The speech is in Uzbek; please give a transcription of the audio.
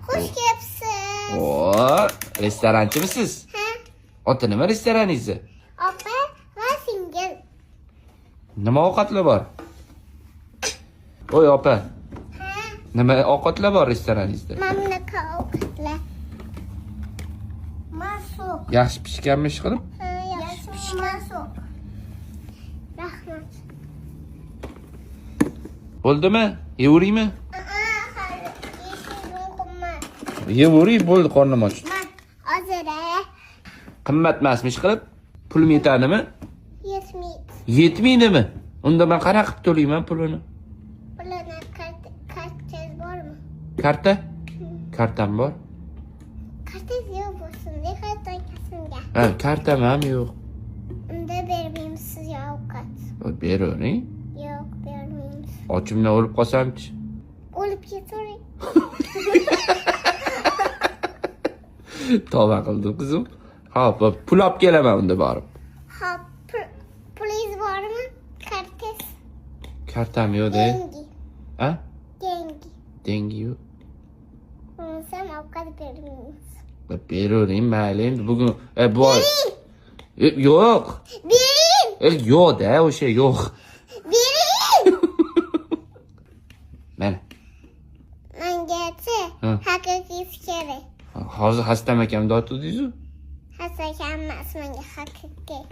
Xush kelibsiz. Oo, restoranchimisiz? Ha? Oti nima restoraningizni? Opa va singil. Nima ovqatlar bor? Voy opa, Ha? nima ovqatlar bor restoraningizda? Mamlaka ovqatlar. Masuk. Yaxshi pishganmi ishqilib? Ha, yaxshi pishgan. Masuk. Rahmat. Bo'ldimi? Yeveraymi? Hali yeshigim qimmat. Yeveray, bo'ldi, qornim och. Hozir Qimmat emasmi ishqilib? Pulim yetadimi? yetmaydi. Yetmaydimi? Unda men qanaqa qilib to'layman pulini? Pulini kartangiz bormi? Karta? Kartam bor. Kartangiz yo'q bo'lsin, kartangiz. Ha, kartam ham yo'q. Unda bermaymiz sizga ovqat. Beravering. Yo'q, bermaymiz. Ochimdan o'lib qolsamchi? O'lib ketavering. Tavba qildim qizim. Xo'p, pul olib kelaman unda borib. Hop, pulingiz bormi? Kartangiz. Kartam yo'q-da. Dengi. Ha? Dengi. Dengi yo'q. Sen ovqat bermaymiz. Beravering, mayli endi bugun bu oy. Yo'q. Bering! Yo'q-da, o'sha yo'q. Bering! Mana. Mengachi Ha. haqiqiy kerak. Hozir xastam akam dotdingiz-ku? Hasan emas menga haqiqiy.